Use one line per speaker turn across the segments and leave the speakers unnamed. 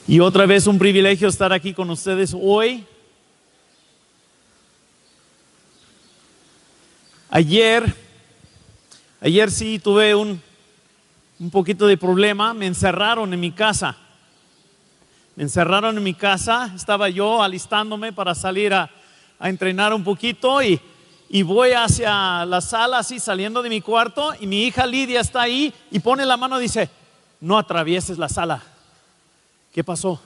Y otra vez un privilegio estar aquí con ustedes hoy. Ayer sí tuve un poquito de problema. Me encerraron en mi casa. Estaba yo alistándome para salir a entrenar un poquito y voy hacia la sala así saliendo de mi cuarto y mi hija Lidia está ahí y pone la mano y dice: no atravieses la sala. ¿Qué pasó?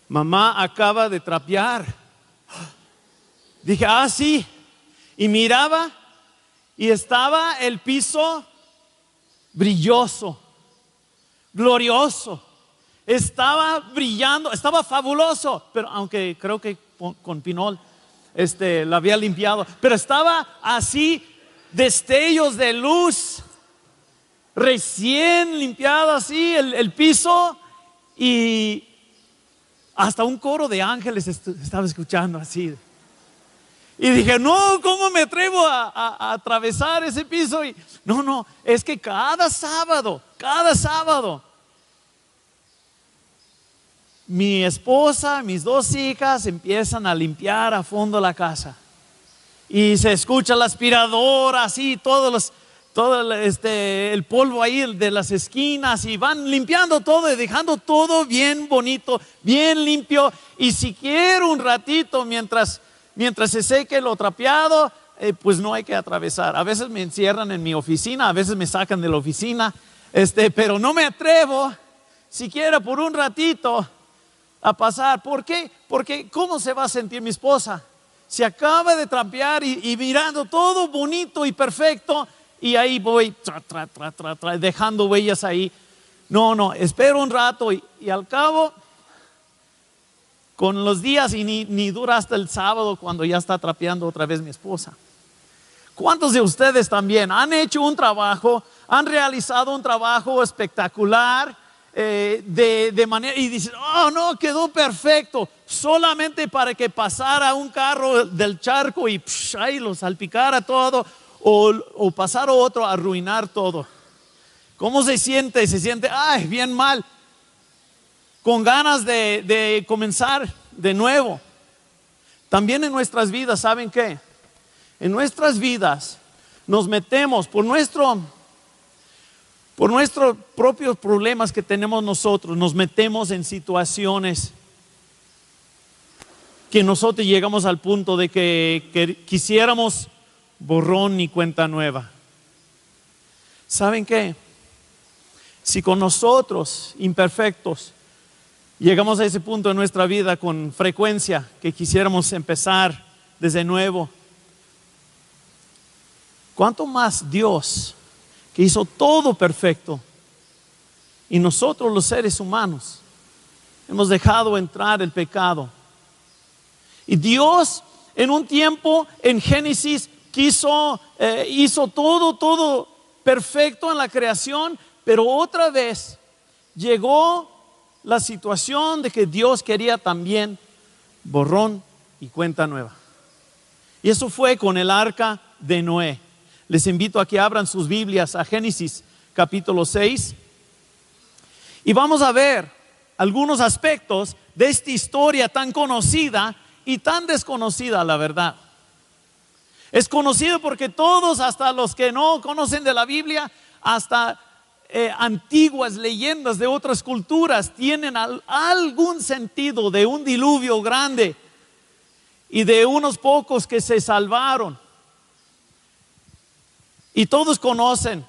Mamá acaba de trapear. Dije, sí. Y miraba y estaba el piso brilloso, glorioso. Estaba brillando, estaba fabuloso. Pero aunque creo que con pinol la había limpiado. Pero estaba así, destellos de luz, recién limpiado así el piso. Y hasta un coro de ángeles estaba escuchando así. Y dije, no, ¿cómo me atrevo a atravesar ese piso? Y no, es que cada sábado, mi esposa, mis dos hijas empiezan a limpiar a fondo la casa. Y se escucha la aspiradora, así, todo el polvo ahí de las esquinas, y van limpiando todo y dejando todo bien bonito, bien limpio. Y si quiero un ratito mientras se seque lo trapeado, pues no hay que atravesar. A veces me encierran en mi oficina, a veces me sacan de la oficina, pero no me atrevo siquiera por un ratito a pasar. ¿Por qué? Porque ¿cómo se va a sentir mi esposa? Se acaba de trapear y mirando todo bonito y perfecto, y ahí voy dejando huellas ahí. No, espero un rato y al cabo, con los días, y ni dura hasta el sábado cuando ya está trapeando otra vez mi esposa. ¿Cuántos de ustedes también han hecho un trabajo, han realizado un trabajo espectacular de manera, y dicen, no, quedó perfecto, solamente para que pasara un carro del charco y ahí lo salpicara todo, o pasar otro a arruinar todo? ¿Cómo se siente? Se siente, bien mal, con ganas de comenzar de nuevo. También en nuestras vidas, ¿saben qué? En nuestras vidas nos metemos por nuestros propios problemas que tenemos nosotros, nos metemos en situaciones que nosotros llegamos al punto de que quisiéramos borrón y cuenta nueva. ¿Saben qué? Si con nosotros, imperfectos, llegamos a ese punto en nuestra vida con frecuencia, que quisiéramos empezar desde nuevo, ¿cuánto más Dios, que hizo todo perfecto, y nosotros los seres humanos hemos dejado entrar el pecado? Y Dios en un tiempo en Génesis hizo todo perfecto en la creación, pero otra vez llegó la situación de que Dios quería también borrón y cuenta nueva. Y eso fue con el arca de Noé. Les invito a que abran sus Biblias a Génesis capítulo 6 y vamos a ver algunos aspectos de esta historia tan conocida y tan desconocida, la verdad. Es conocido porque todos, hasta los que no conocen de la Biblia, hasta antiguas leyendas de otras culturas, tienen algún sentido de un diluvio grande y de unos pocos que se salvaron. Y todos conocen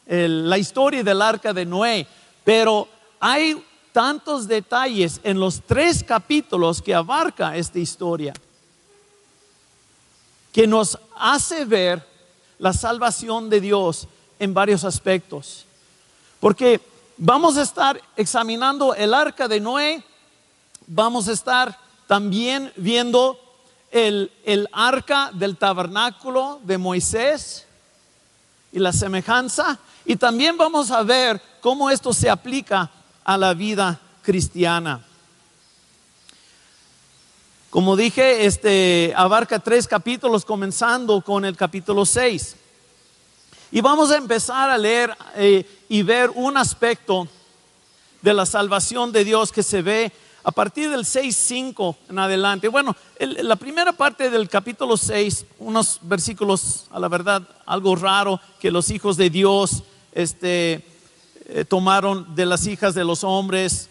la historia del arca de Noé, pero hay tantos detalles en los 3 capítulos que abarca esta historia que nos hace ver la salvación de Dios en varios aspectos. Porque vamos a estar examinando el arca de Noé, vamos a estar también viendo el arca del tabernáculo de Moisés y la semejanza, y también vamos a ver cómo esto se aplica a la vida cristiana. Como dije, abarca 3 capítulos, comenzando con el capítulo 6. Y vamos a empezar a leer y ver un aspecto de la salvación de Dios que se ve a partir del 6:5 en adelante. Bueno, la primera parte del capítulo 6, unos versículos, a la verdad, algo raro, que los hijos de Dios tomaron de las hijas de los hombres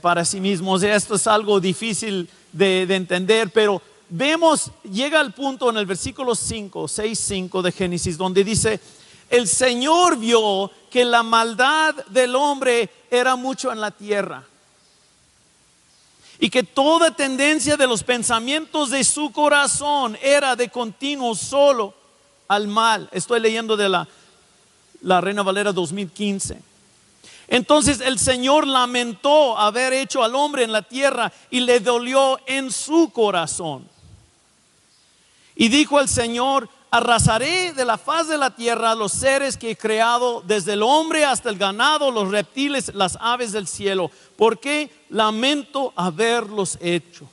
para sí mismos. Esto es algo difícil de entender, pero vemos, llega al punto en el versículo 6:5 de Génesis, donde dice: el Señor vio que la maldad del hombre era mucho en la tierra, y que toda tendencia de los pensamientos de su corazón era de continuo solo al mal. Estoy leyendo de la Reina Valera 2015. Entonces el Señor lamentó haber hecho al hombre en la tierra y le dolió en su corazón. Y dijo el Señor: arrasaré de la faz de la tierra los seres que he creado, desde el hombre hasta el ganado, los reptiles, las aves del cielo, porque lamento haberlos hecho.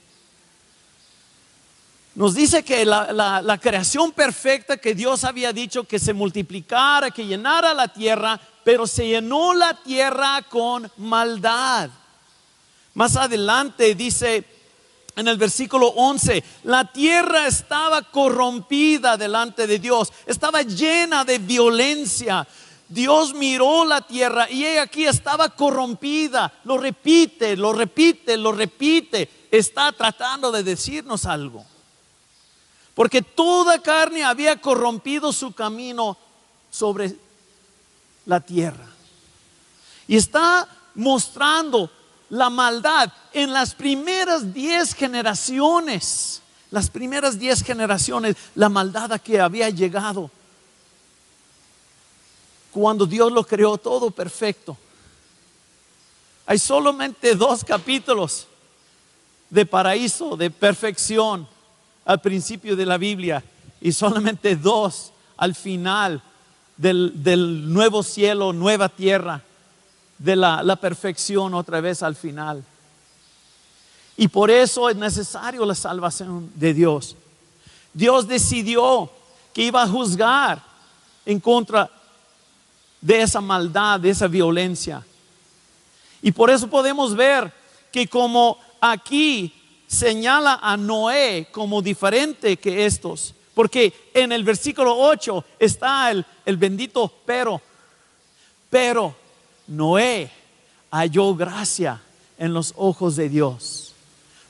Nos dice que la creación perfecta que Dios había dicho que se multiplicara, que llenara la tierra, pero se llenó la tierra con maldad. Más adelante dice en el versículo 11: la tierra estaba corrompida delante de Dios, estaba llena de violencia. Dios miró la tierra y ella aquí estaba corrompida. Lo repite, lo repite, lo repite. Está tratando de decirnos algo, porque toda carne había corrompido su camino sobre la tierra. Y está mostrando la maldad en las primeras 10 generaciones. Las primeras 10 generaciones, la maldad a que había llegado cuando Dios lo creó todo perfecto. Hay solamente 2 capítulos de paraíso, de perfección al principio de la Biblia, y solamente 2 al final del nuevo cielo, nueva tierra, de la perfección otra vez al final. Y por eso es necesario la salvación de Dios. Dios decidió que iba a juzgar en contra de esa maldad, de esa violencia. Y por eso podemos ver que, como aquí señala a Noé como diferente que estos, porque en el versículo 8 está el bendito pero Noé halló gracia en los ojos de Dios.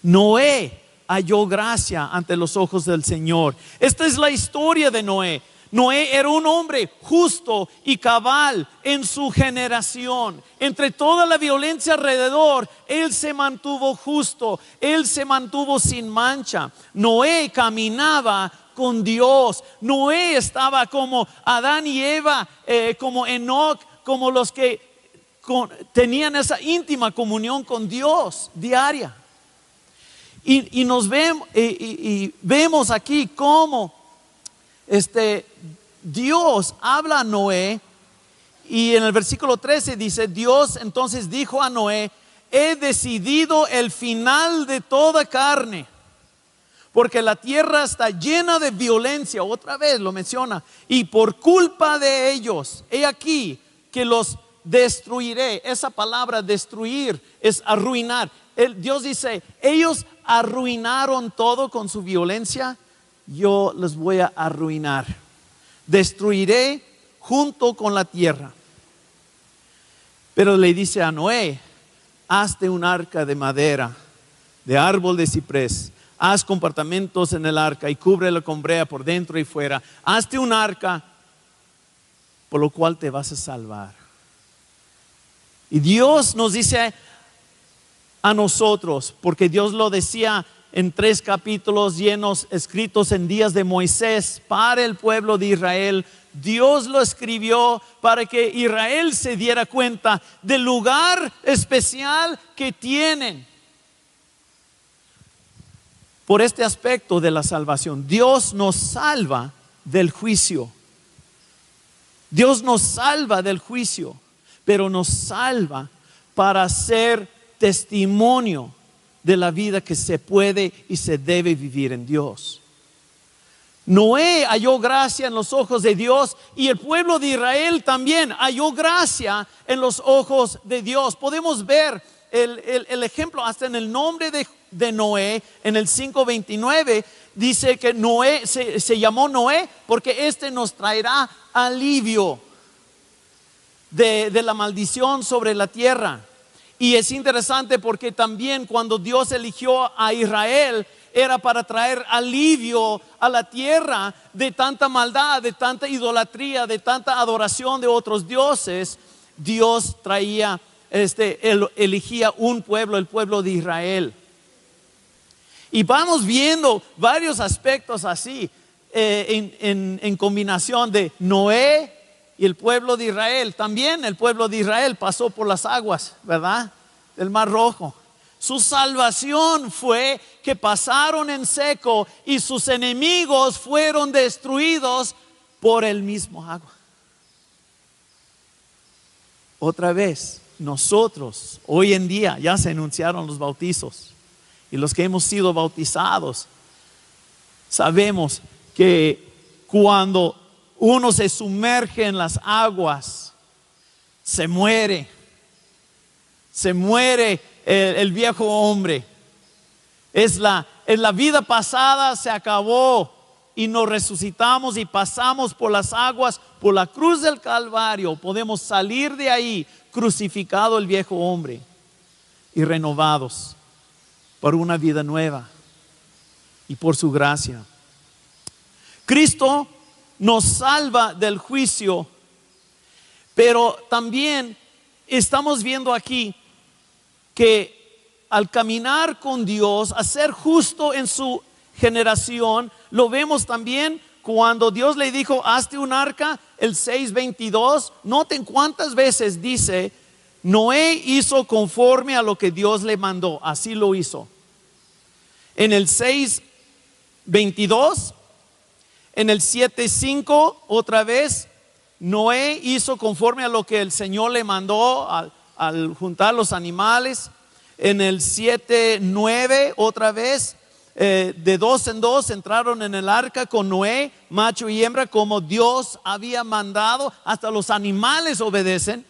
Noé halló gracia ante los ojos del Señor. Esta es la historia de Noé. Noé era un hombre justo y cabal en su generación. Entre toda la violencia alrededor, él se mantuvo justo, él se mantuvo sin mancha. Noé caminaba con Dios. Noé estaba como Adán y Eva, como Enoc, como los que tenían esa íntima comunión con Dios diaria. Y nos vemos aquí cómo Dios habla a Noé, y en el versículo 13 dice: Dios entonces dijo a Noé: he decidido el final de toda carne, porque la tierra está llena de violencia. Otra vez lo menciona: y por culpa de ellos, he aquí que los destruiré. Esa palabra destruir es arruinar. Dios dice: ellos arruinaron todo con su violencia, yo los voy a arruinar. Destruiré junto con la tierra. Pero le dice a Noé: hazte un arca de madera, de árbol de ciprés. Haz compartimentos en el arca y cúbrela con brea por dentro y fuera. Hazte un arca, por lo cual te vas a salvar. Y Dios nos dice a nosotros, porque Dios lo decía en 3 capítulos llenos, escritos en días de Moisés para el pueblo de Israel. Dios lo escribió para que Israel se diera cuenta del lugar especial que tienen por este aspecto de la salvación. Dios nos salva del juicio. Dios nos salva del juicio, pero nos salva para ser testimonio de la vida que se puede y se debe vivir en Dios. Noé halló gracia en los ojos de Dios y el pueblo de Israel también halló gracia en los ojos de Dios. Podemos ver el ejemplo hasta en el nombre de Noé. En el 5:29 dice que Noé se llamó Noé porque nos traerá alivio de la maldición sobre la tierra. Y es interesante porque también cuando Dios eligió a Israel era para traer alivio a la tierra de tanta maldad, de tanta idolatría, de tanta adoración de otros dioses. Dios traía, elegía un pueblo, el pueblo de Israel. Y vamos viendo varios aspectos así en combinación de Noé y el pueblo de Israel. También el pueblo de Israel pasó por las aguas, ¿verdad? Del Mar Rojo. Su salvación fue que pasaron en seco y sus enemigos fueron destruidos por el mismo agua. Otra vez, nosotros hoy en día ya se anunciaron los bautizos y los que hemos sido bautizados sabemos que cuando uno se sumerge en las aguas, se muere el viejo hombre. Es la vida pasada, se acabó y nos resucitamos y pasamos por las aguas, por la cruz del Calvario. Podemos salir de ahí crucificado el viejo hombre y renovados por una vida nueva y por su gracia. Cristo nos salva del juicio, pero también estamos viendo aquí que al caminar con Dios, a ser justo en su generación, lo vemos también cuando Dios le dijo: hazte un arca, el 6:22. Noten cuántas veces dice: Noé hizo conforme a lo que Dios le mandó, así lo hizo. En el 6:22, en el 7:5 otra vez, Noé hizo conforme a lo que el Señor le mandó al juntar los animales. En el 7:9 otra vez, de dos en dos entraron en el arca con Noé, macho y hembra, como Dios había mandado. Hasta los animales obedecen.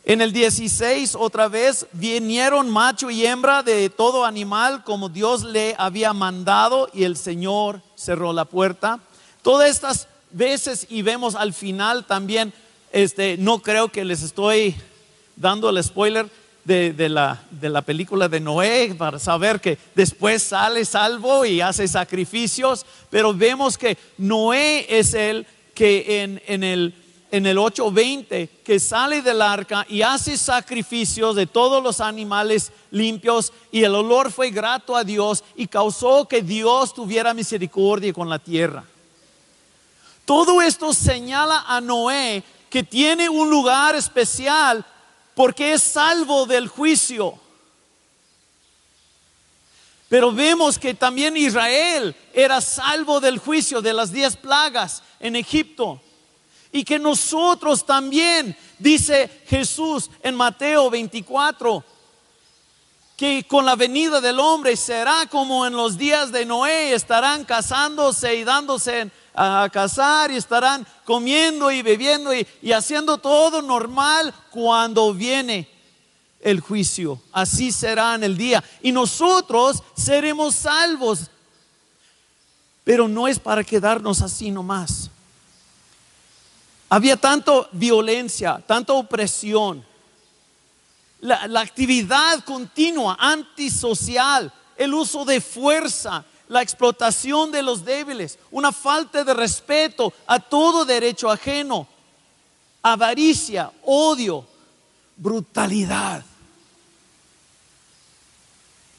En el 16 otra vez vinieron macho y hembra de todo animal como Dios le había mandado, y el Señor cerró la puerta. Todas estas veces, y vemos al final también, no creo que les estoy dando el spoiler de la película de Noé para saber que después sale salvo y hace sacrificios, pero vemos que Noé es el que en el 8:20 que sale del arca y hace sacrificios de todos los animales limpios, y el olor fue grato a Dios y causó que Dios tuviera misericordia con la tierra. Todo esto señala a Noé, que tiene un lugar especial porque es salvo del juicio. Pero vemos que también Israel era salvo del juicio de las 10 plagas en Egipto. Y que nosotros también, dice Jesús en Mateo 24, que con la venida del hombre será como en los días de Noé. Estarán casándose y dándose a casar, y estarán comiendo y bebiendo y haciendo todo normal cuando viene el juicio. Así será en el día, y nosotros seremos salvos. Pero no es para quedarnos así nomás. Había tanta violencia, tanta opresión, la actividad continua antisocial, el uso de fuerza, la explotación de los débiles, una falta de respeto a todo derecho ajeno, avaricia, odio, brutalidad.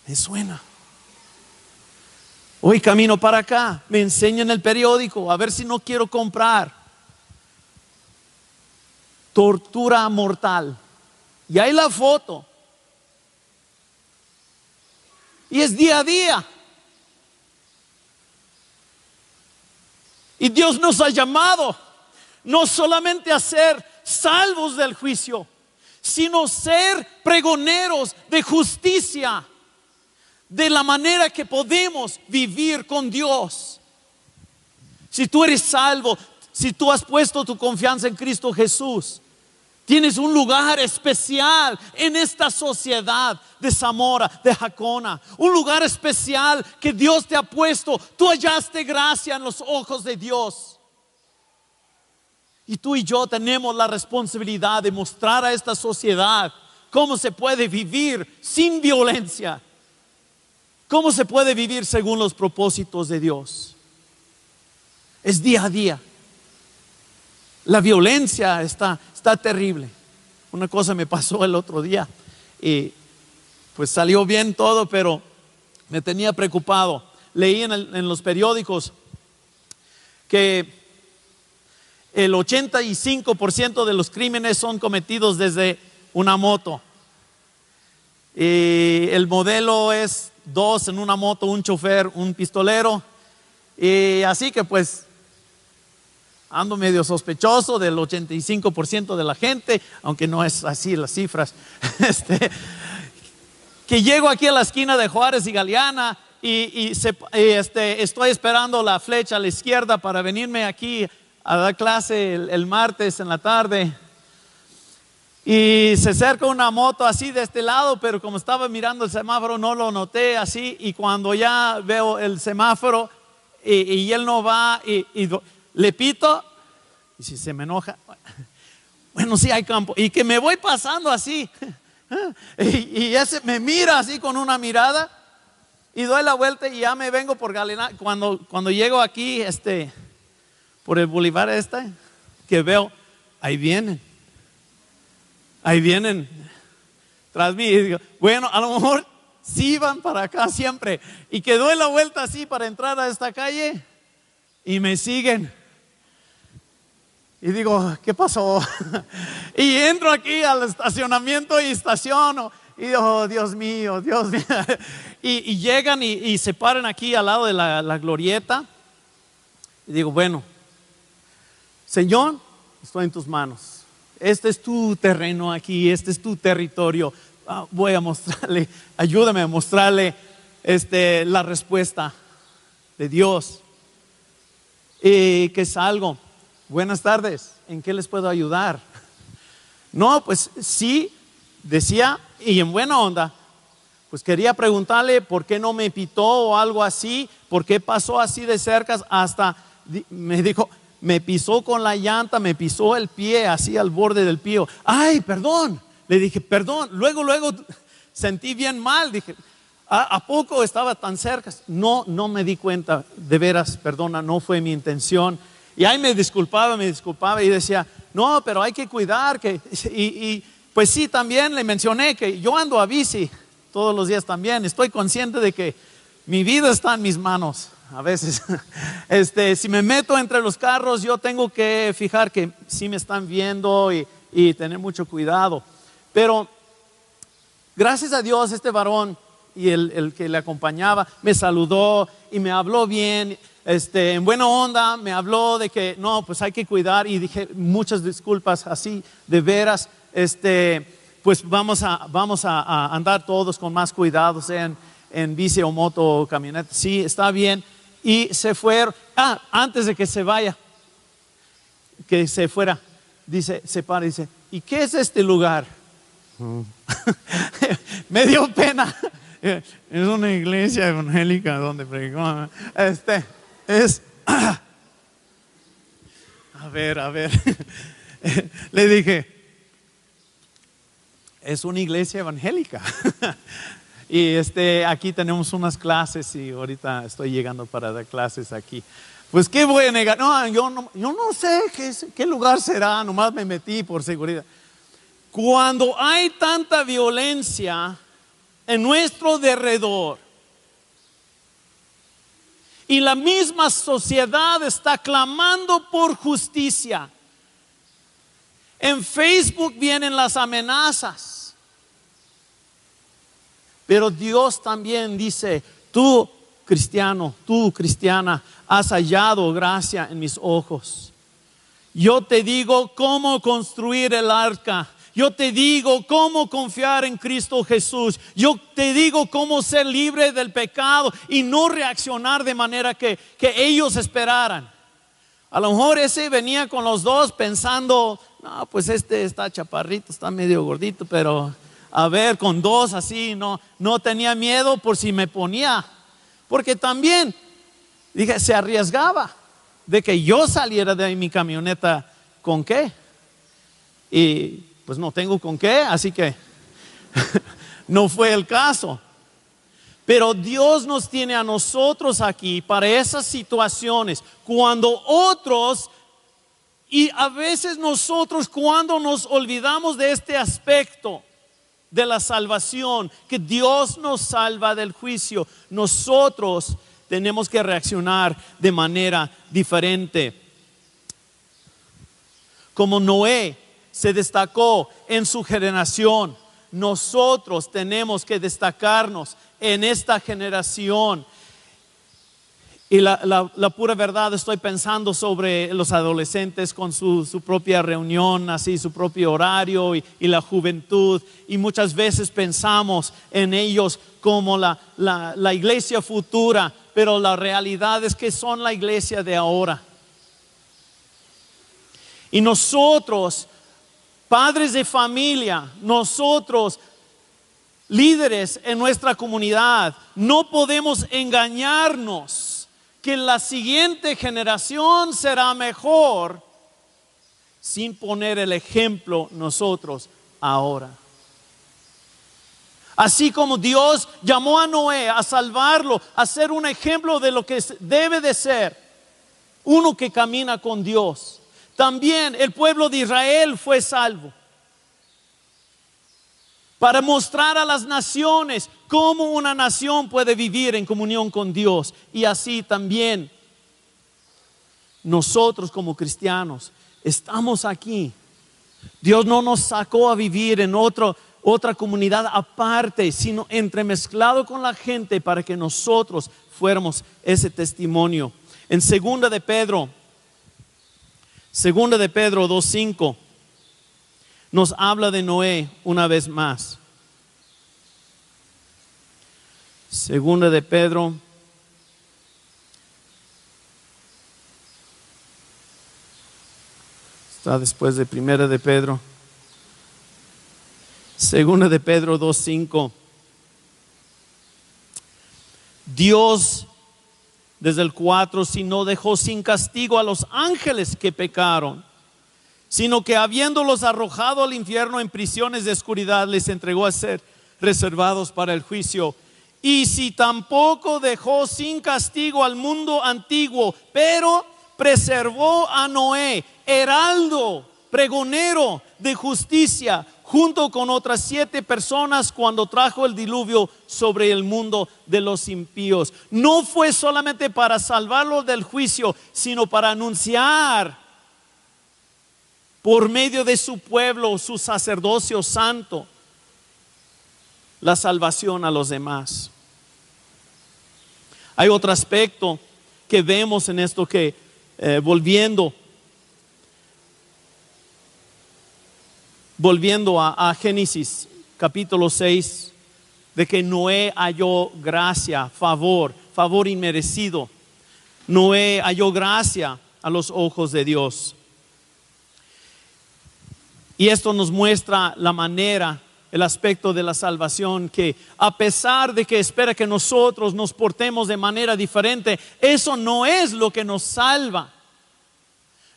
Me suena. Hoy camino para acá, me enseñan el periódico, a ver si no quiero comprar. Tortura mortal. Y hay la foto. Y es día a día. Y Dios nos ha llamado no solamente a ser salvos del juicio, sino ser pregoneros de justicia, de la manera que podemos vivir con Dios. Si tú eres salvo, si tú has puesto tu confianza en Cristo Jesús, tienes un lugar especial en esta sociedad de Zamora, de Jacona. Un lugar especial que Dios te ha puesto. Tú hallaste gracia en los ojos de Dios. Y tú y yo tenemos la responsabilidad de mostrar a esta sociedad cómo se puede vivir sin violencia. Cómo se puede vivir según los propósitos de Dios. Es día a día. La violencia está terrible. Una cosa me pasó el otro día y pues salió bien todo, pero me tenía preocupado. Leí en los periódicos que el 85% de los crímenes son cometidos desde una moto. Y el modelo es 2 en una moto, un chofer, un pistolero. Y así que pues ando medio sospechoso del 85% de la gente, aunque no es así las cifras. Que llego aquí a la esquina de Juárez y Galeana y estoy esperando la flecha a la izquierda para venirme aquí a dar clase el martes en la tarde. Y se acerca una moto así de este lado, pero como estaba mirando el semáforo no lo noté así. Y cuando ya veo el semáforo y él no va y le pito, y si se me enoja, bueno, sí hay campo, y que me voy pasando así, y ese me mira así con una mirada, y doy la vuelta y ya me vengo por Galeana. Cuando llego aquí, por el bulevar que veo, ahí vienen tras mí, y digo, bueno, a lo mejor sí van para acá siempre, y que doy la vuelta así para entrar a esta calle, y me siguen. Y digo, ¿qué pasó? Y entro aquí al estacionamiento y estaciono. Y digo, Dios mío. Y llegan y se paran aquí al lado de la glorieta. Y digo, bueno, Señor, estoy en tus manos. Este es tu terreno aquí, este es tu territorio. Voy a mostrarle, ayúdame a mostrarle la respuesta de Dios. Y que salgo. Buenas tardes, ¿en qué les puedo ayudar? No, pues sí, decía, y en buena onda, pues quería preguntarle por qué no me pitó o algo así, por qué pasó así de cerca, hasta me dijo, me pisó con la llanta, me pisó el pie, así al borde del pie. Ay, perdón, le dije, perdón, luego sentí bien mal, dije, ¿a poco estaba tan cerca? No me di cuenta, de veras, perdona, no fue mi intención. Y ahí me disculpaba y decía, no, pero hay que cuidar. Y pues sí, también le mencioné que yo ando a bici todos los días también. Estoy consciente de que mi vida está en mis manos. A veces, si me meto entre los carros, yo tengo que fijar que sí me están viendo y tener mucho cuidado. Pero gracias a Dios, este varón y el que le acompañaba me saludó y me habló bien. En buena onda me habló de que no, pues hay que cuidar, y dije muchas disculpas, así de veras, pues vamos a andar todos con más cuidado, sea en bici o moto o camioneta. Sí, está bien. Y se fueron. Antes de que se vaya, que se fuera, dice, se para y dice, ¿y qué es este lugar? Me dio pena. Es una iglesia evangélica donde predicó. A ver. Le dije, es una iglesia evangélica. Y aquí tenemos unas clases y ahorita estoy llegando para dar clases aquí. Pues qué voy a negar. No, yo no sé qué lugar será, nomás me metí por seguridad. Cuando hay tanta violencia en nuestro derredor y la misma sociedad está clamando por justicia, en Facebook vienen las amenazas, pero Dios también dice, tú cristiano, tú cristiana, has hallado gracia en mis ojos. Yo te digo cómo construir el arca. Yo te digo cómo confiar en Cristo Jesús. Yo te digo cómo ser libre del pecado y no reaccionar de manera que ellos esperaran. A lo mejor ese venía con los dos pensando, no, pues este está chaparrito, está medio gordito, pero a ver, con dos así, no tenía miedo por si me ponía. Porque también, dije, se arriesgaba de que yo saliera de mi camioneta con qué. Y pues no tengo con qué, así que no fue el caso. Pero Dios nos tiene a nosotros aquí para esas situaciones, cuando otros, y a veces nosotros cuando nos olvidamos de este aspecto de la salvación, que Dios nos salva del juicio, nosotros tenemos que reaccionar de manera diferente. Como Noé se destacó en su generación, nosotros tenemos que destacarnos en esta generación. Y la pura verdad, estoy pensando sobre los adolescentes con su propia reunión, así su propio horario y la juventud. Y muchas veces pensamos en ellos como la iglesia futura, pero la realidad es que son la iglesia de ahora. Y nosotros, padres de familia, nosotros, líderes en nuestra comunidad, no podemos engañarnos que la siguiente generación será mejor sin poner el ejemplo nosotros ahora. Así como Dios llamó a Noé a salvarlo, a ser un ejemplo de lo que debe de ser uno que camina con Dios. También el pueblo de Israel fue salvo para mostrar a las naciones cómo una nación puede vivir en comunión con Dios. Y así también nosotros como cristianos estamos aquí. Dios no nos sacó a vivir en otra comunidad aparte, sino entremezclado con la gente para que nosotros fuéramos ese testimonio. En 2 de Pedro 2:5 nos habla de Noé una vez más. 2 de Pedro está después de 1 de Pedro. 2 de Pedro 2:5. Dios, desde el 4, si no dejó sin castigo a los ángeles que pecaron, sino que habiéndolos arrojado al infierno en prisiones de oscuridad, les entregó a ser reservados para el juicio. Y si tampoco dejó sin castigo al mundo antiguo, pero preservó a Noé, heraldo, pregonero de justicia, junto con otras 7 personas cuando trajo el diluvio sobre el mundo de los impíos. No fue solamente para salvarlo del juicio, sino para anunciar por medio de su pueblo, su sacerdocio santo, la salvación a los demás. Hay otro aspecto que vemos en esto que volviendo a Génesis capítulo 6, de que Noé halló gracia, favor inmerecido. Noé halló gracia a los ojos de Dios. Y esto nos muestra la manera, el aspecto de la salvación, que a pesar de que espera que nosotros nos portemos de manera diferente, eso no es lo que nos salva.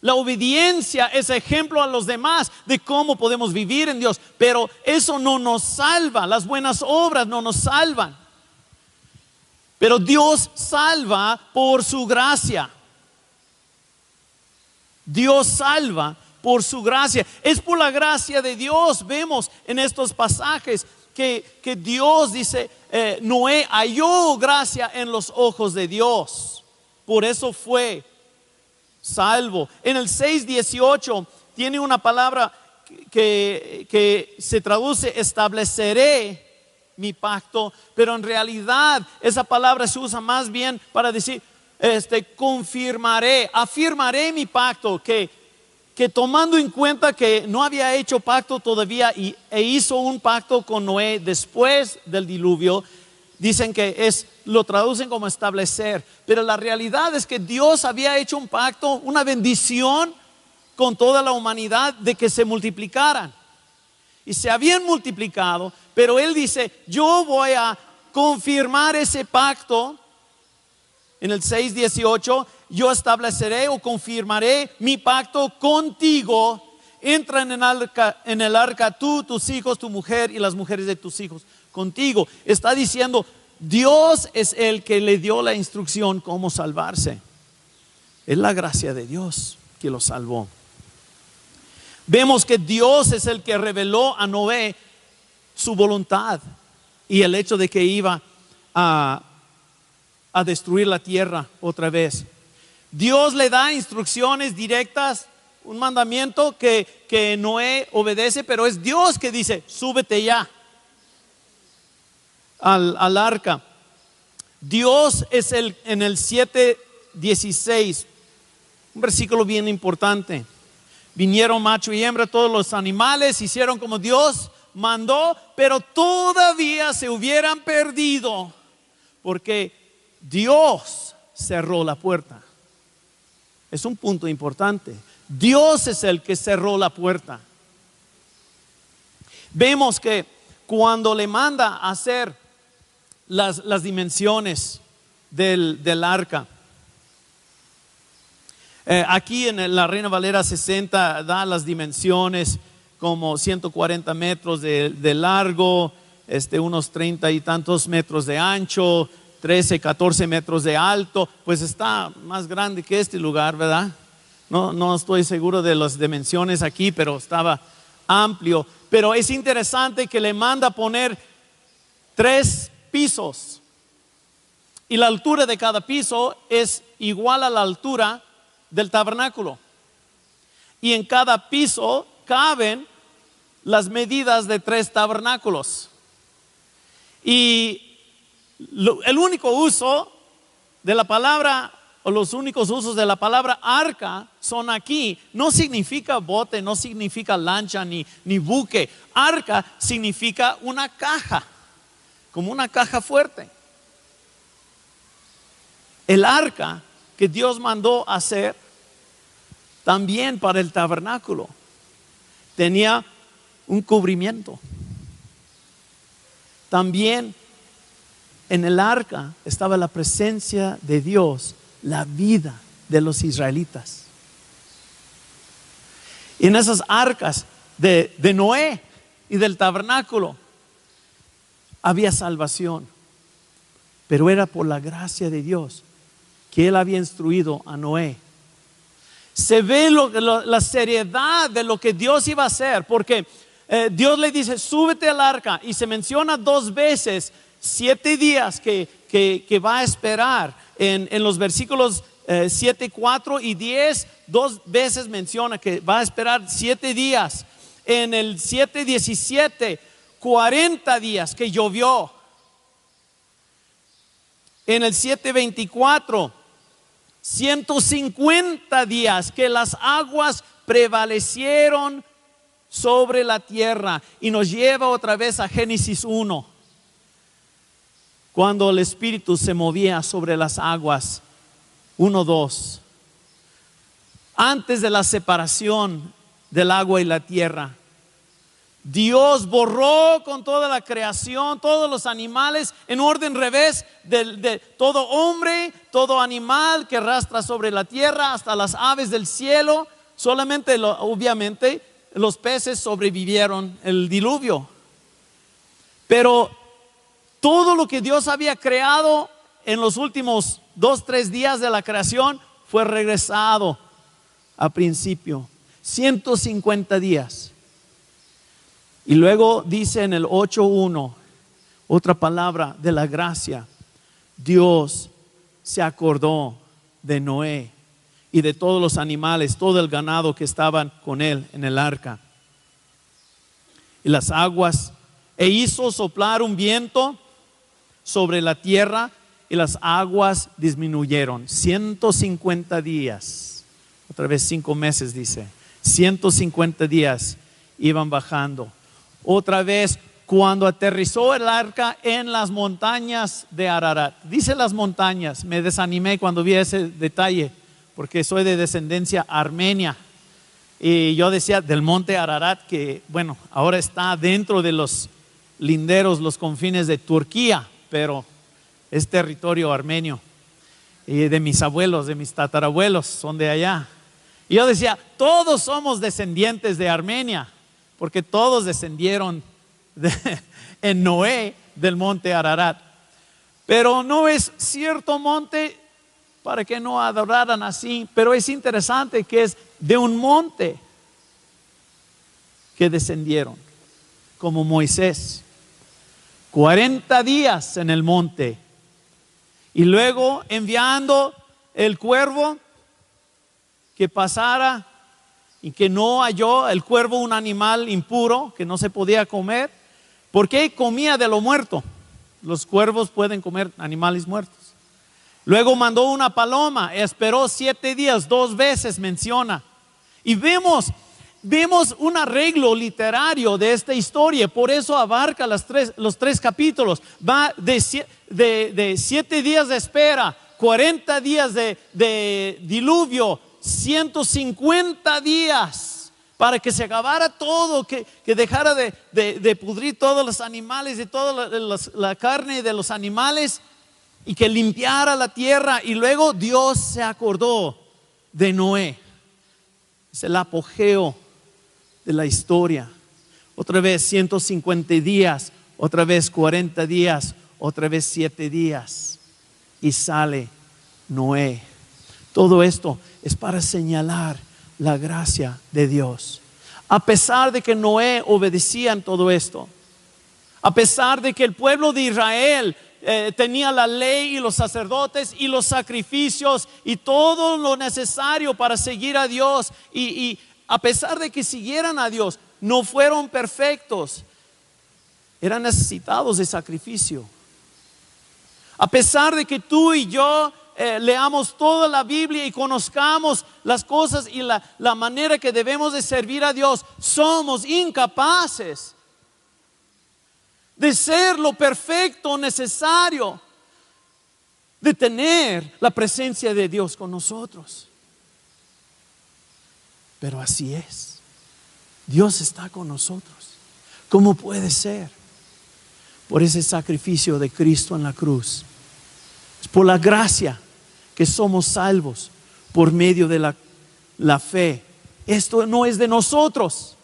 La obediencia es ejemplo a los demás de cómo podemos vivir en Dios, pero eso no nos salva. Las buenas obras no nos salvan. Pero Dios salva por su gracia. Dios salva por su gracia. Es por la gracia de Dios. Vemos en estos pasajes que Dios dice, Noé halló gracia en los ojos de Dios. Por eso fue salvo. En el 6:18 tiene una palabra que se traduce estableceré mi pacto, pero en realidad esa palabra se usa más bien para decir confirmaré, afirmaré mi pacto, que tomando en cuenta que no había hecho pacto todavía e hizo un pacto con Noé después del diluvio, dicen que lo traducen como establecer, pero la realidad es que Dios había hecho un pacto, una bendición con toda la humanidad de que se multiplicaran. Y se habían multiplicado, pero Él dice, yo voy a confirmar ese pacto. En el 6:18, yo estableceré o confirmaré mi pacto contigo. Entra en el arca tú, tus hijos, tu mujer y las mujeres de tus hijos contigo. Está diciendo, Dios es el que le dio la instrucción cómo salvarse. Es la gracia de Dios que lo salvó. Vemos que Dios es el que reveló a Noé su voluntad y el hecho de que iba a destruir la tierra otra vez. Dios le da instrucciones directas, un mandamiento que Noé obedece, pero es Dios que dice, súbete ya al arca. Dios es en el 7:16, un versículo bien importante. Vinieron macho y hembra, todos los animales hicieron como Dios mandó, pero todavía se hubieran perdido porque Dios cerró la puerta. Es un punto importante. Dios es el que cerró la puerta. Vemos que cuando le manda a hacer las dimensiones del arca, aquí en la Reina Valera 60 da las dimensiones como 140 metros de largo, unos 30 y tantos metros de ancho, 13, 14 metros de alto. Pues está más grande que este lugar, ¿verdad? No estoy seguro de las dimensiones aquí, pero estaba amplio. Pero es interesante que le manda poner 3 pisos y la altura de cada piso es igual a la altura del tabernáculo, y en cada piso caben las medidas de 3 tabernáculos. Y el único uso de la palabra, o los únicos usos de la palabra arca son aquí. No significa bote, no significa lancha ni buque. Arca significa una caja, como una caja fuerte. El arca que Dios mandó hacer también para el tabernáculo tenía un cubrimiento. También en el arca estaba la presencia de Dios, la vida de los israelitas. Y en esas arcas de Noé y del tabernáculo había salvación, pero era por la gracia de Dios que Él había instruido a Noé. Se ve la seriedad de lo que Dios iba a hacer, porque Dios le dice, súbete al arca, y se menciona 2 veces 7 días que va a esperar. En los versículos 7, 4 y 10, 2 veces menciona que va a esperar 7 días. En el 7:17, 40 días que llovió. En el 7:24, 150 días que las aguas prevalecieron sobre la tierra. Y nos lleva otra vez a Génesis 1, cuando el Espíritu se movía sobre las aguas. 1:2, antes de la separación del agua y la tierra, Dios borró con toda la creación, todos los animales en orden revés, de todo hombre, todo animal que arrastra sobre la tierra, hasta las aves del cielo. Solamente, obviamente, los peces sobrevivieron el diluvio. Pero todo lo que Dios había creado en los últimos 2-3 días de la creación fue regresado a principio. 150 días. Y luego dice en el 8:1, otra palabra de la gracia. Dios se acordó de Noé y de todos los animales, todo el ganado que estaban con él en el arca. Y las aguas, e hizo soplar un viento sobre la tierra, y las aguas disminuyeron. 150 días, otra vez 5 meses dice, 150 días iban bajando. Otra vez cuando aterrizó el arca en las montañas de Ararat. Dice las montañas, me desanimé cuando vi ese detalle, porque soy de descendencia armenia. Y yo decía del monte Ararat, que bueno, ahora está dentro de los linderos, los confines de Turquía, pero es territorio armenio. Y de mis abuelos, de mis tatarabuelos, son de allá. Y yo decía, todos somos descendientes de Armenia, porque todos descendieron en Noé del monte Ararat. Pero no es cierto monte para que no adoraran así, pero es interesante que es de un monte que descendieron, como Moisés, 40 días en el monte, y luego enviando el cuervo que pasara y que no halló el cuervo un animal impuro que no se podía comer, porque comía de lo muerto. Los cuervos pueden comer animales muertos. Luego mandó una paloma, esperó 7 días, 2 veces menciona. Y vemos un arreglo literario de esta historia, por eso abarca los 3 capítulos. Va de 7 días de espera, 40 días de diluvio, 150 días para que se acabara todo, que dejara de pudrir todos los animales y toda la carne de los animales, y que limpiara la tierra. Y luego Dios se acordó de Noé. Es el apogeo de la historia. Otra vez 150 días, otra vez 40 días, otra vez 7 días, y sale Noé. Todo esto es para señalar la gracia de Dios. A pesar de que Noé obedecía en todo esto, a pesar de que el pueblo de Israel tenía la ley y los sacerdotes y los sacrificios y todo lo necesario para seguir a Dios, y a pesar de que siguieran a Dios, no fueron perfectos, eran necesitados de sacrificio. A pesar de que tú y yo leamos toda la Biblia y conozcamos las cosas y la manera que debemos de servir a Dios, somos incapaces de ser lo perfecto necesario, de tener la presencia de Dios con nosotros. Pero así es, Dios está con nosotros. ¿Cómo puede ser? Por ese sacrificio de Cristo en la cruz. Es por la gracia que somos salvos por medio de la fe. Esto no es de nosotros,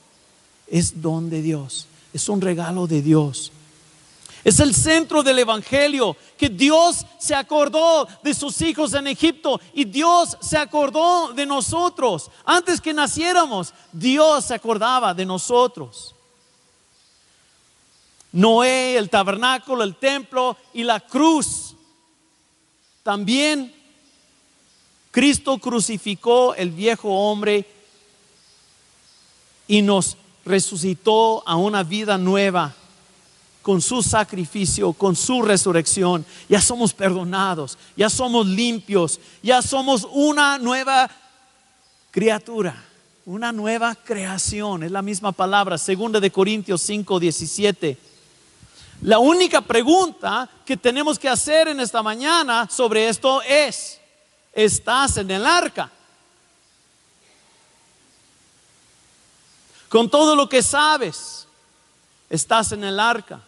es don de Dios, es un regalo de Dios. Es el centro del evangelio, que Dios se acordó de sus hijos en Egipto, y Dios se acordó de nosotros. Antes que naciéramos, Dios se acordaba de nosotros. Noé, el tabernáculo, el templo y la cruz. También Cristo crucificó el viejo hombre y nos resucitó a una vida nueva con su sacrificio, con su resurrección. Ya somos perdonados, ya somos limpios, ya somos una nueva criatura, una nueva creación. Es la misma palabra, 2 Corintios 5:17. La única pregunta que tenemos que hacer en esta mañana sobre esto es: ¿estás en el arca? Con todo lo que sabes, ¿estás en el arca?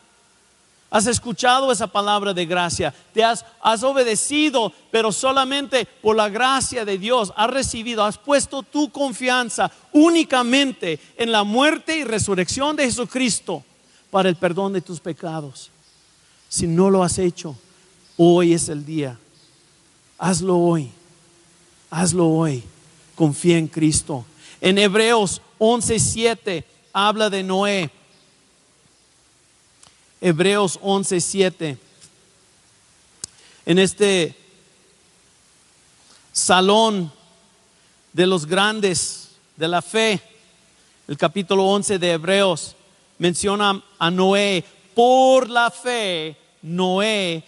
¿Has escuchado esa palabra de gracia? Te has obedecido, pero solamente por la gracia de Dios has recibido. Has puesto tu confianza únicamente en la muerte y resurrección de Jesucristo para el perdón de tus pecados. Si no lo has hecho, hoy es el día. Hazlo hoy. Hazlo hoy. Confía en Cristo. En Hebreos 11:7 habla de Noé. Hebreos 11:7. En este salón de los grandes de la fe, el capítulo 11 de Hebreos menciona a Noé. Por la fe, Noé,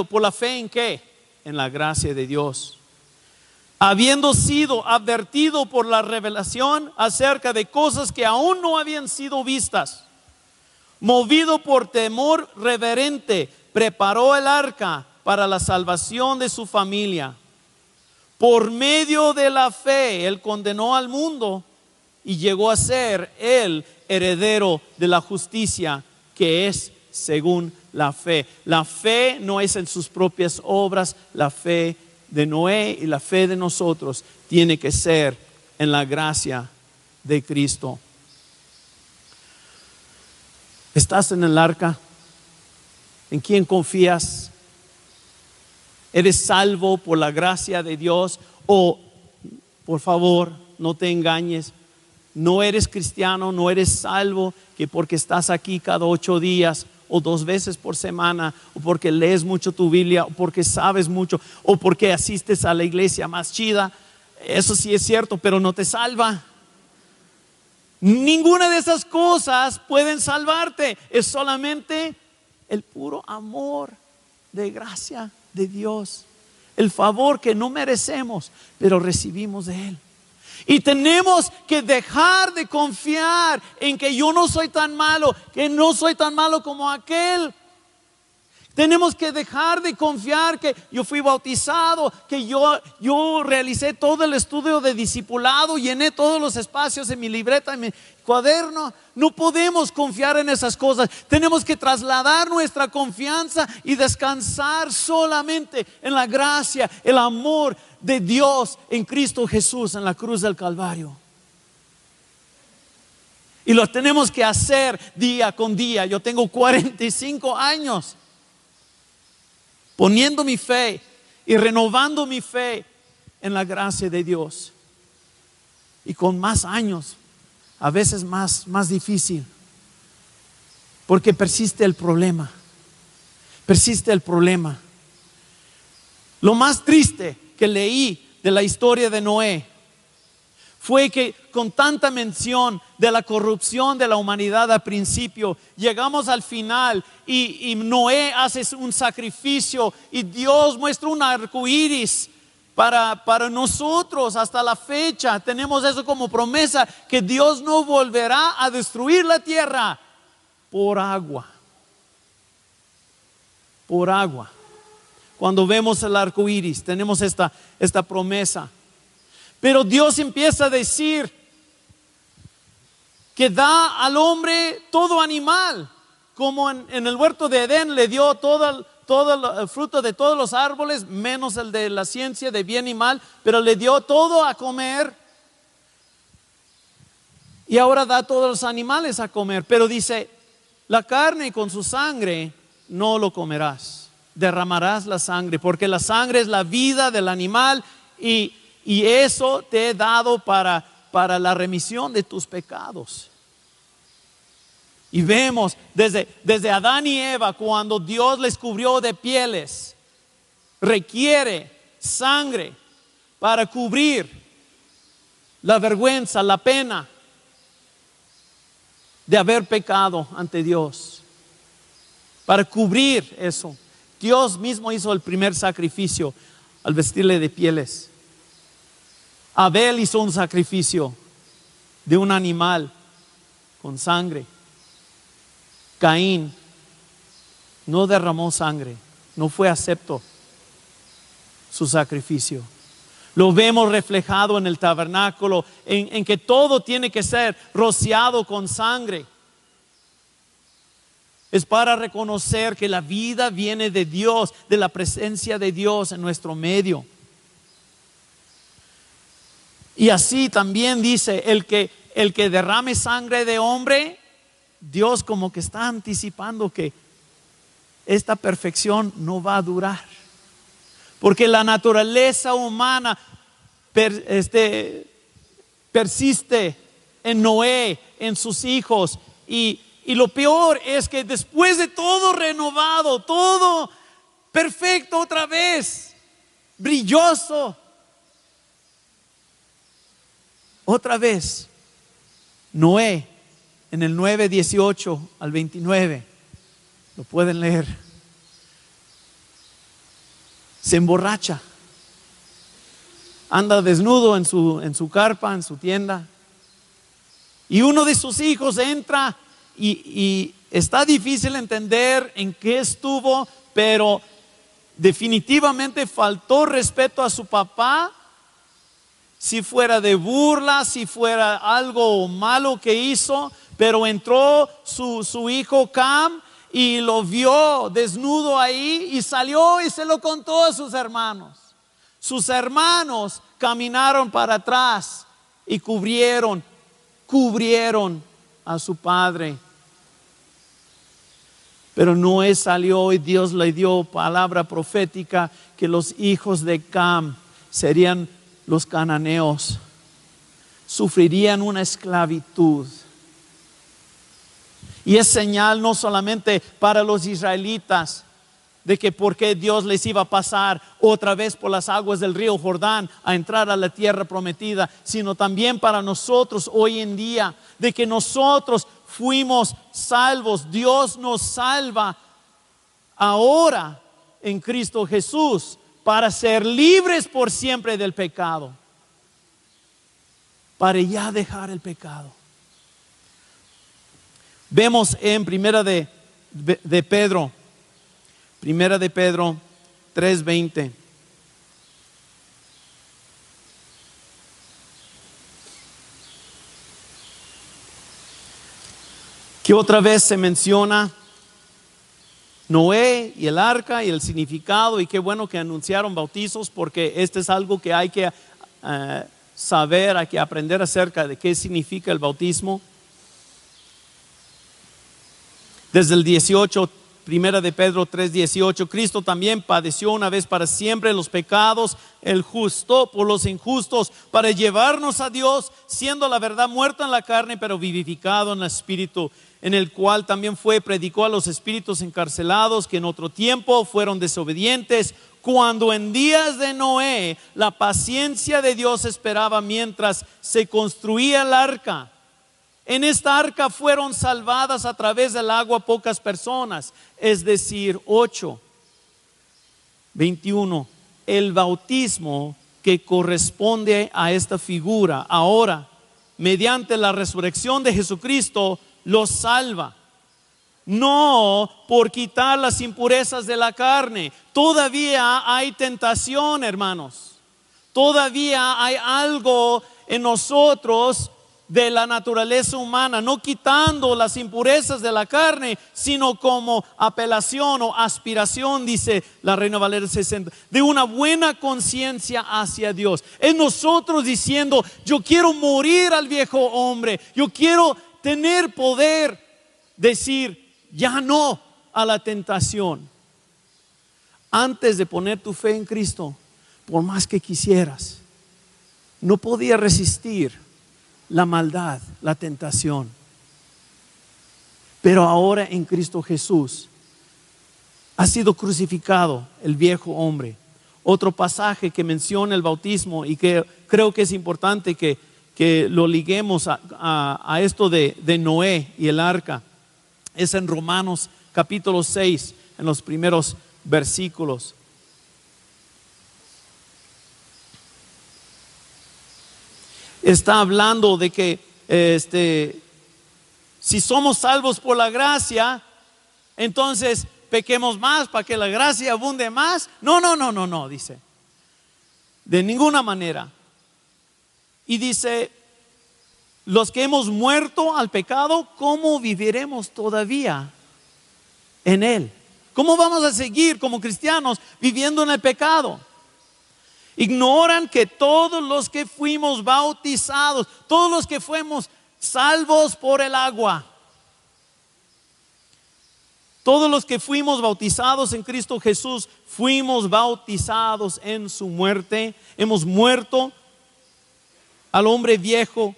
¿por la fe en qué? En la gracia de Dios. Habiendo sido advertido por la revelación acerca de cosas que aún no habían sido vistas, movido por temor reverente, preparó el arca para la salvación de su familia. Por medio de la fe, Él condenó al mundo y llegó a ser el heredero de la justicia, que es según la fe. La fe no es en sus propias obras. La fe de Noé y la fe de nosotros tiene que ser en la gracia de Cristo. ¿Estás en el arca? ¿En quién confías? ¿Eres salvo por la gracia de Dios? O, por favor, no te engañes, no eres cristiano, no eres salvo que porque estás aquí cada 8 días o 2 veces por semana, o porque lees mucho tu Biblia, o porque sabes mucho, o porque asistes a la iglesia más chida. Eso sí es cierto, pero no te salva. Ninguna de esas cosas pueden salvarte. Es solamente el puro amor de gracia de Dios, el favor que no merecemos, pero recibimos de Él. Y tenemos que dejar de confiar en que yo no soy tan malo, que no soy tan malo como aquel. Tenemos que dejar de confiar que yo fui bautizado, que yo realicé todo el estudio de discipulado, llené todos los espacios en mi libreta, en mi cuaderno. No podemos confiar en esas cosas. Tenemos que trasladar nuestra confianza y descansar solamente en la gracia, el amor de Dios en Cristo Jesús en la cruz del Calvario. Y lo tenemos que hacer día con día. Yo tengo 45 años poniendo mi fe y renovando mi fe en la gracia de Dios. Y con más años, a veces más difícil, porque persiste el problema. Persiste el problema. Lo más triste que leí de la historia de Noé fue que con tanta mención de la corrupción de la humanidad al principio, llegamos al final y Noé hace un sacrificio y Dios muestra un arco iris para nosotros. Hasta la fecha tenemos eso como promesa, que Dios no volverá a destruir la tierra por agua. Por agua. Cuando vemos el arco iris tenemos esta promesa. Pero Dios empieza a decir que da al hombre todo animal, como en el huerto de Edén le dio todo el fruto de todos los árboles, menos el de la ciencia de bien y mal, pero le dio todo a comer. Y ahora da a todos los animales a comer, pero dice, la carne con su sangre no lo comerás, derramarás la sangre, porque la sangre es la vida del animal y eso te he dado para la remisión de tus pecados. Y vemos desde Adán y Eva, cuando Dios les cubrió de pieles, requiere sangre para cubrir la vergüenza, la pena de haber pecado ante Dios. Para cubrir eso, Dios mismo hizo el primer sacrificio al vestirle de pieles. Abel hizo un sacrificio de un animal con sangre. Caín no derramó sangre, no fue acepto su sacrificio. Lo vemos reflejado en el tabernáculo, en que todo tiene que ser rociado con sangre. Es para reconocer que la vida viene de Dios, de la presencia de Dios en nuestro medio. Y así también dice, el que derrame sangre de hombre, Dios como que está anticipando que esta perfección no va a durar. Porque la naturaleza humana persiste en Noé, en sus hijos. Y lo peor es que después de todo renovado, todo perfecto otra vez, brilloso, otra vez, Noé, en el 9:18 al 29, lo pueden leer, se emborracha, anda desnudo en su carpa, en su tienda, y uno de sus hijos entra y está difícil entender en qué estuvo, pero definitivamente faltó respeto a su papá. Si fuera de burla, si fuera algo malo que hizo, pero entró su hijo Cam y lo vio desnudo ahí y salió y se lo contó a sus hermanos. Sus hermanos caminaron para atrás y cubrieron a su padre. Pero Noé salió y Dios le dio palabra profética que los hijos de Cam serían los cananeos, sufrirían una esclavitud. Y es señal no solamente para los israelitas de que porque Dios les iba a pasar otra vez por las aguas del río Jordán a entrar a la tierra prometida, sino también para nosotros hoy en día, de que nosotros fuimos salvos. Dios nos salva ahora en Cristo Jesús para ser libres por siempre del pecado, para ya dejar el pecado. Vemos en Primera de Pedro 3:20. Que otra vez se menciona Noé y el arca y el significado, y qué bueno que anunciaron bautizos, porque este es algo que hay que saber, hay que aprender acerca de qué significa el bautismo. Desde el 18, Primera de Pedro 3:18, Cristo también padeció una vez para siempre los pecados, el justo por los injustos, para llevarnos a Dios, siendo la verdad muerto en la carne, pero vivificado en el Espíritu, en el cual también predicó a los espíritus encarcelados que en otro tiempo fueron desobedientes, cuando en días de Noé la paciencia de Dios esperaba mientras se construía el arca. En esta arca fueron salvadas a través del agua pocas personas, es decir, 8:21. El bautismo que corresponde a esta figura ahora, mediante la resurrección de Jesucristo, los salva. No por quitar las impurezas de la carne. Todavía hay tentación, hermanos. Todavía hay algo en nosotros de la naturaleza humana, no quitando las impurezas de la carne, sino como apelación o aspiración, dice la Reina Valera 60, de una buena conciencia hacia Dios. Es nosotros diciendo: yo quiero morir al viejo hombre, yo quiero tener poder, decir ya no a la tentación. Antes de poner tu fe en Cristo, por más que quisieras, no podías resistir la maldad, la tentación. Pero ahora en Cristo Jesús ha sido crucificado el viejo hombre. Otro pasaje que menciona el bautismo y que creo que es importante que lo liguemos a esto de Noé y el arca, es en Romanos capítulo 6, en los primeros versículos. Está hablando de que si somos salvos por la gracia, entonces pequemos más para que la gracia abunde más. No, dice. De ninguna manera. Y dice: los que hemos muerto al pecado, ¿cómo viviremos todavía en él? ¿Cómo vamos a seguir como cristianos viviendo en el pecado? Ignoran que todos los que fuimos bautizados, todos los que fuimos salvos por el agua, todos los que fuimos bautizados en Cristo Jesús, fuimos bautizados en su muerte. Hemos muerto al hombre viejo,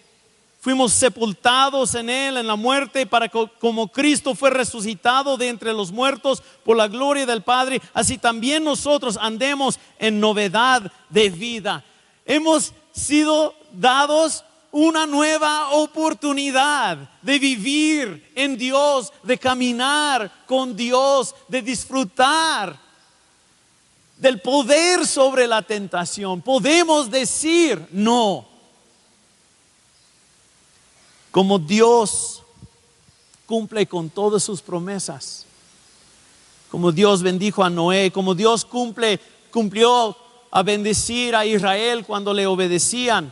fuimos sepultados en él en la muerte, para que como Cristo fue resucitado de entre los muertos por la gloria del Padre, así también nosotros andemos en novedad de vida. Hemos sido dados una nueva oportunidad de vivir en Dios, de caminar con Dios, de disfrutar del poder sobre la tentación. Podemos decir no. Como Dios cumple con todas sus promesas. Como Dios bendijo a Noé, como Dios cumplió a bendecir a Israel cuando le obedecían.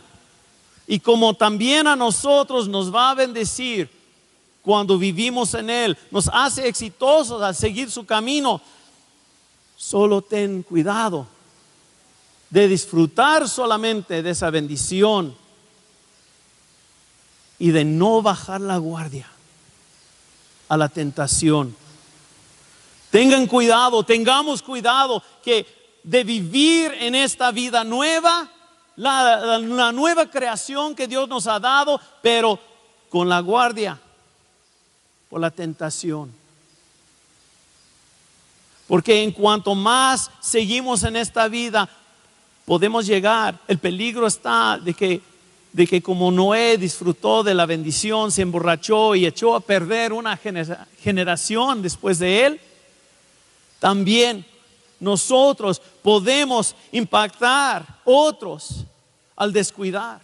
Y como también a nosotros nos va a bendecir cuando vivimos en Él, nos hace exitosos al seguir su camino. Solo ten cuidado de disfrutar solamente de esa bendición y de no bajar la guardia a la tentación. Tengan cuidado, tengamos cuidado que de vivir en esta vida nueva, la nueva creación que Dios nos ha dado, pero con la guardia por la tentación. Porque en cuanto más seguimos en esta vida, podemos llegar, el peligro está de que como Noé disfrutó de la bendición, se emborrachó y echó a perder una generación después de él, también nosotros podemos impactar otros al descuidar.